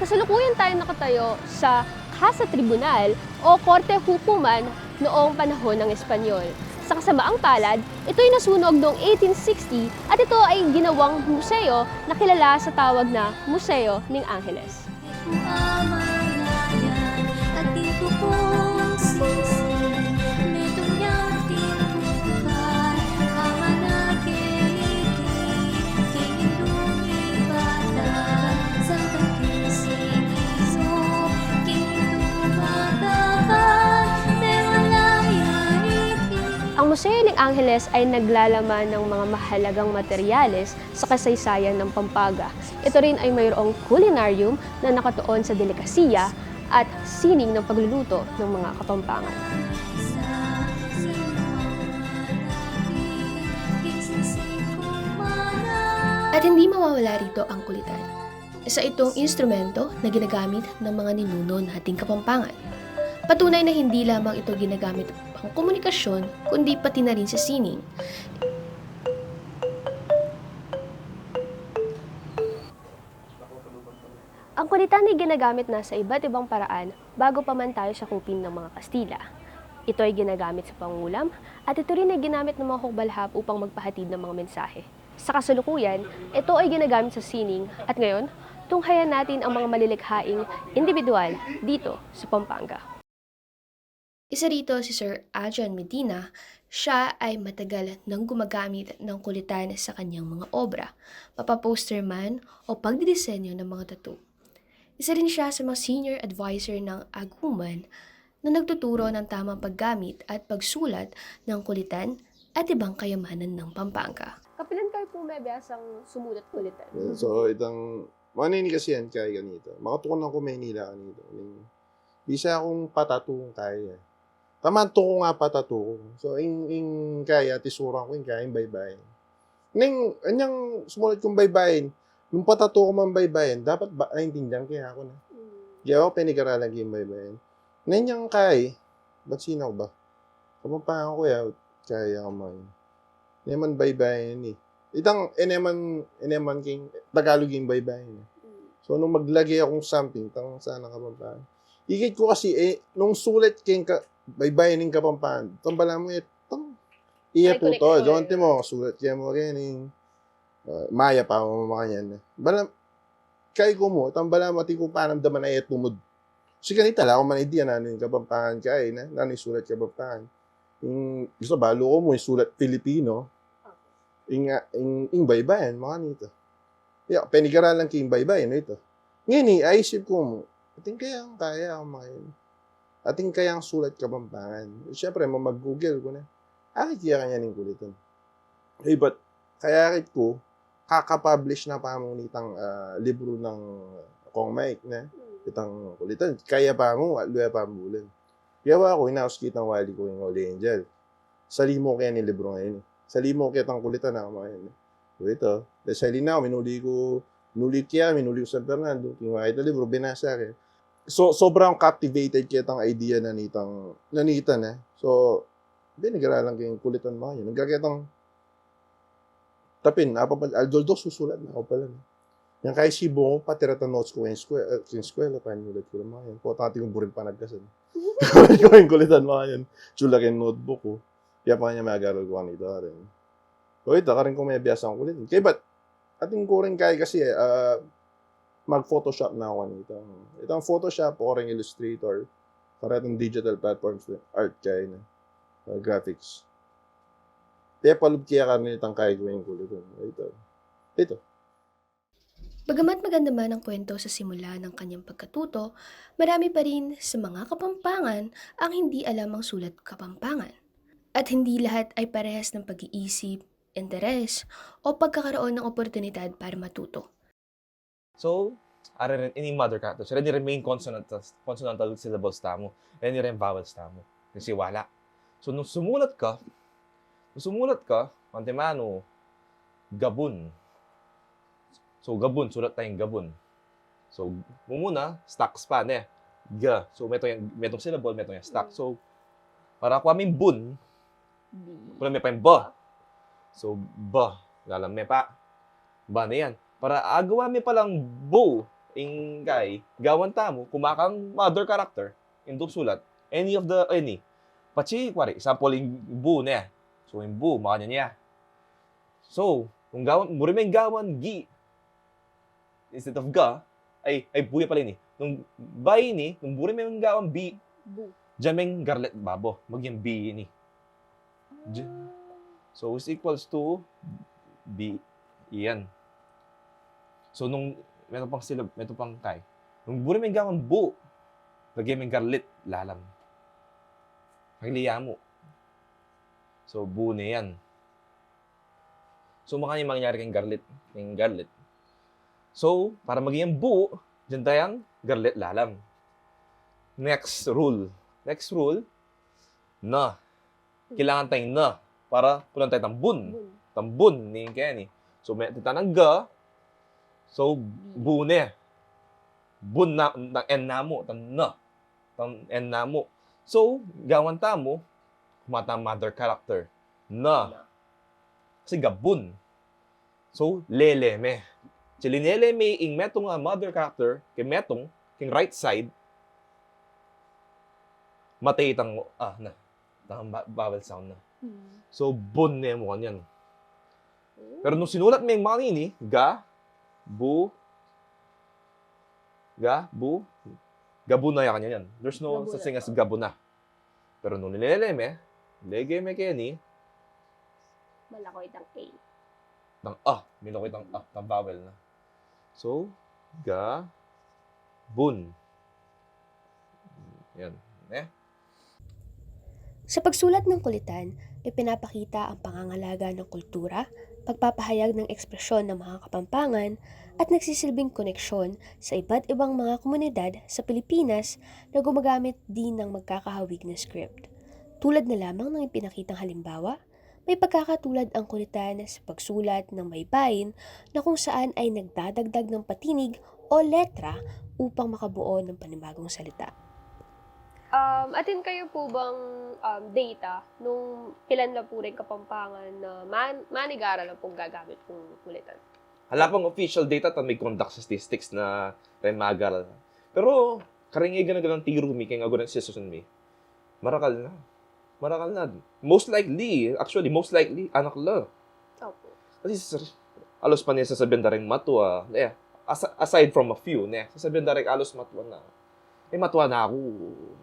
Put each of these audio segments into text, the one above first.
Kasalukuyan tayo nakatayo sa Casa Tribunal o Korte Hukuman noong panahon ng Espanyol. Sa kasamaang palad, ito'y nasunog noong 1860 at ito ay ginawang museo na kilala sa tawag na Museo ng Angeles. Ang Museo ng Angeles ay naglalaman ng mga mahalagang materyales sa kasaysayan ng Pampanga. Ito rin ay mayroong culinarium na nakatuon sa delikasiya at sining ng pagluluto ng mga Kapampangan. At hindi mawawala rito ang kulitan. Isa itong instrumento na ginagamit ng mga ninuno nating Kapampangan. Patunay na hindi lamang ito ginagamit pang komunikasyon, kundi pati na rin sa sining. Ang kulitan ay ginagamit na sa iba't ibang paraan bago pa man tayo sakupin ng mga Kastila. Ito ay ginagamit sa pangulam at ito rin ay ginamit ng mga hukbalhap upang magpahatid ng mga mensahe. Sa kasalukuyan, ito ay ginagamit sa sining at ngayon, tunghayan natin ang mga malilikhaing individual dito sa Pampanga. Isa rito si Sir Adrian Medina. Siya ay matagal nang gumagamit ng kulitan sa kanyang mga obra, papaposter man o pagdidisenyo ng mga tattoo. Isa rin siya sa mga senior advisor ng Aguman na nagtuturo ng tamang paggamit at pagsulat ng kulitan at ibang kayamanan ng Pampanga. Kapilan kayo po may biyasang sumulat kulitan? So, itang, manini kasi yan kaya ganito. Makatukunan ko Maynila kanito. Bisa akong patatong kaya. Tamanto ko nga patato ko. So, in kaya, tisurang ko yung kaya yung baybayin. Anyang sumulat kong baybayin, nung patato ko man baybayin, dapat ba, naintindihan kaya ako na. Kaya ako pinigaralan yung baybayin. Nanyang kaya, ba't sinaw ba? Kapampangan ko kaya ko man. Neman baybayin eh. Itang, eneman king, Tagalog yung baybayin. So, nung maglagay akong something, tang sana kapampangan. Ikit ko kasi, nung sulat king baybayin ng Kapampangan, tambala mo itong iya po to. Jonte mo, sulat kaya mo rin yung maya pa mo makanyan. Balam, kay ko mo, tambala mo, ko panamdaman na tumod. Kasi ganito, ako man idea na yung Kapampangan kaya, na yung sulat Kapampangan. Yung, gusto, balo ko mo, yung sulat Filipino, yung baybayin, mga nito. Yeah, penigaralan kayong baybayin, ito. Ngayon, aisip ko mo, ating kaya ako makain. Ating kayang sulat Kapampangan. Siyempre, mag-google ko na. Kaya kanya ng kulitan. But, kaya ko, kakapublish na pa mo nitang libro ng Kong Mike na itang kulitan. Kaya pa mo, luya pa mo ulan. Gawa ko, inauskitang wali ko yung Holy Angel. Salimo kaya ni libro ngayon. Salimo kaya itang kulitan na kumain. So ito, dahil sa halina ko, minuli ko San Fernando, kinuha ito libro, binasa ko. So, sobrang captivated kita ang idea na nanita na. So, binigaralan kayong kulitan mo yun. Nagkakitang tapin, Aldoldo, susulat na ako pala. Yung kay Sibo ko, patirata notes ko yung eskwela, panulat ko naman yun. Po, tati kong burin pa nagkasan. Ko yung kulitan mo yun. Chula yung notebook ko. Kaya pa kanya mag-aral ko kanito rin. So, ito, karin ko may biyasa ang kulitan. Kaya ba't, ating ko rin kaya kasi, mag-Photoshop na ako nito. Itong Photoshop o ring Illustrator para itong digital platforms art kaya na graphics. Kaya palub kaya ka nitang kaya gawin ko ulit. Ito. Bagamat maganda man ang kwento sa simula ng kanyang pagkatuto, marami pa rin sa mga Kapampangan ang hindi alam ang sulat Kapampangan. At hindi lahat ay parehas ng pag-iisip, interes, o pagkakaroon ng oportunidad para matuto. So, are ini mother characters. Reni remain consonantal syllables tamo. Reni rin vowels tamo. Kasi wala. So, nung sumulat ka, antemano, gabun. So, gabun, sulat tayong gabun. So, muna, stacks pa, ne? Ga. So, metong syllable, metong yung stack. So, para ako aming bun, kung may pa yung ba. So, ba. Lalam pa. Ba na yan. Para agawa mi palang bo, ingay, gawan tamo, kumakang mother character, indong sulat, any. Pachi, kwari, example, yung bu niya. So, yung bu, makanya niya. So, kung gawan, muri may gawan, gi, instead of ga, ay buya pala ini. Nung bay ni, nung buri may gawan, bi, jameng garlet babo, magyang bi ini. So, is equals to B. Iyan. So, nung meron pang silab, meron pang kay. Nung buri may gawan bu, lagyan may garlit, lalam. Pagliya mo. So, bu na yan. So, makanya mangyari kang garlit. Yung garlit. So, para maging bu, dyan tayong garlit, lalam. Next rule, na. Kailangan tayong na para pulang tayo tambun. Tambun ni Kenny. So, may titanang ga. So, bu na. Bun na, en na mo. Tan na. Tan en na mo. So, gawan ta mo, kumata mother character. Na. Kasi gabun. So, leleme. Chilineleme ing metong mother character, kay metong, king right side, matay itang, na. Tang vowel sound na. So, bun na mo kanyan. Pero nung sinulat mo yung mga nini, ga, bu, gabu na yan kanyan yan. There's no such thing as gabu na. Pero nung nileleme, lege me keni, Malakoy ng A. tang minokit tang vowel na. So, ga, bun. Yan. Sa pagsulat ng kulitan, ipinapakita ang pangangalaga ng kultura, pagpapahayag ng ekspresyon ng mga Kapampangan, at nagsisilbing koneksyon sa iba't ibang mga komunidad sa Pilipinas na gumagamit din ng magkakahawig na script. Tulad na lamang ng ipinakitang halimbawa, may pagkakatulad ang kulitan sa pagsulat ng baybayin na kung saan ay nagdadagdag ng patinig o letra upang makabuo ng panibagong salita. Atin kayo po bang data nung kailan na po rin Kapampangan na manigara lang pong gagamit kung kulitan? Hala pang official data at may conduct statistics na remagal. Pero, karingay ganang tirumi kaya nga ganang sisusun mi. Marakal na. Most likely, anak la. Opo. Kasi alos pa niya sasabihin na rin matwa. Aside from a few, sasabihin na rin alos matwa na. Matwa na ako.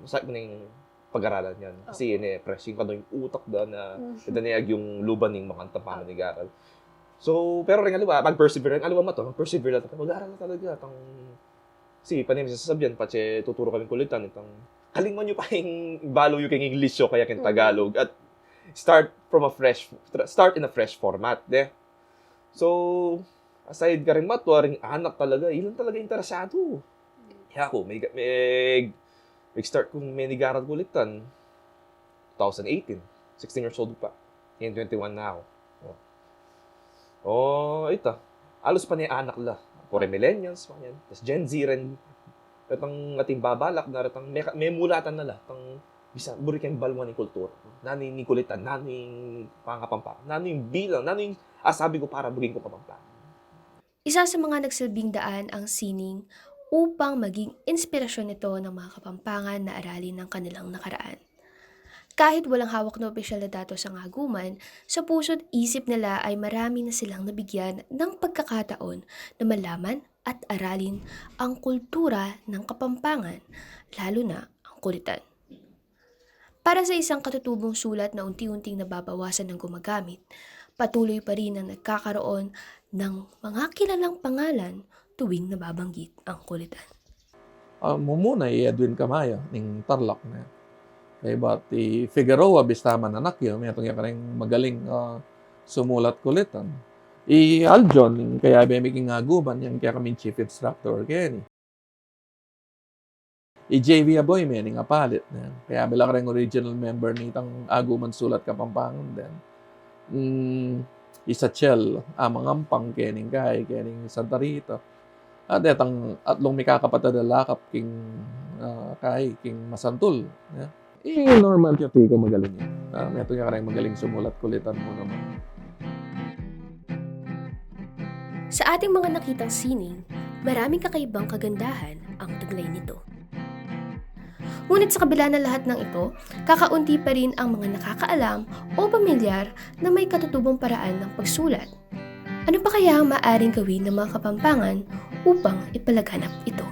Masakit mo na yung pag-aralan yan. Kasi pressing ka yung utak da na idanayag yung luban ng makanta pa manigaral. So, pero rin aliwa, mag-persevere rin. Aliwa mag-persevere lang. Mag-aaral na talaga. Si, panim sasabihan, pache tuturo kami kulitan. Kalingon nyo pa yung value yung English o kaya yung Tagalog. At start in a fresh format. So, aside ka rin matwa, rin anak talaga. Ilan talaga interesado. Kaya ako, may start kong manigaral kulitan 2018. 16 years old pa. Ngayon 21 na ako. Ito. Alos pa niya anak la. Pure millennials, mga yan. Tapos Gen Z rin. Itang ating babalak na itang may mulatan na la. Itang bisa, buri kayong balwan ng kultura. Nani ni kulitan, nani pangapampa. Nani yung bilang, nani yung asabi ko para bugin ko kapampa. Isa sa mga nagsilbing daan ang sining upang maging inspirasyon nito ng mga Kapampangan na aralin ng kanilang nakaraan. Kahit walang hawak na opisyal na datos ang aguman, sa puso't isip nila ay marami na silang nabigyan ng pagkakataon na malaman at aralin ang kultura ng Kapampangan, lalo na ang kulitan. Para sa isang katutubong sulat na unti-unting nababawasan ng gumagamit, patuloy pa rin ang nagkakaroon ng mga kilalang pangalan tuwing nababanggit ang kulitan. Mumuna Edwin Camayo, ning Tarlac na. But Figueroa, bistaman anak yun, may itong yakareng magaling sumulat kulitan. Aljon, kaya bemiking aguban, yan kaya kami chief instructor, kaya ni. JV Aboy, may nga palit. Kaya bila ka rin original member nitang aguman sulat kapampangan din. Isa Chel, amang ampang, kening kay, kening Santa Rita. At etang atlong may kakapatadalakap king kay, king Masantul. Normal yung ko magaling yun. May ito ka rin magaling sumulat kulitan mo naman. Sa ating mga nakitang sining, maraming kakaibang kagandahan ang taglay nito. Ngunit sa kabila ng lahat ng ito, kakaunti pa rin ang mga nakakaalam o pamilyar na may katutubong paraan ng pagsulat. Ano pa kaya ang maaaring gawin ng mga Kapampangan upang ipalaganap ito?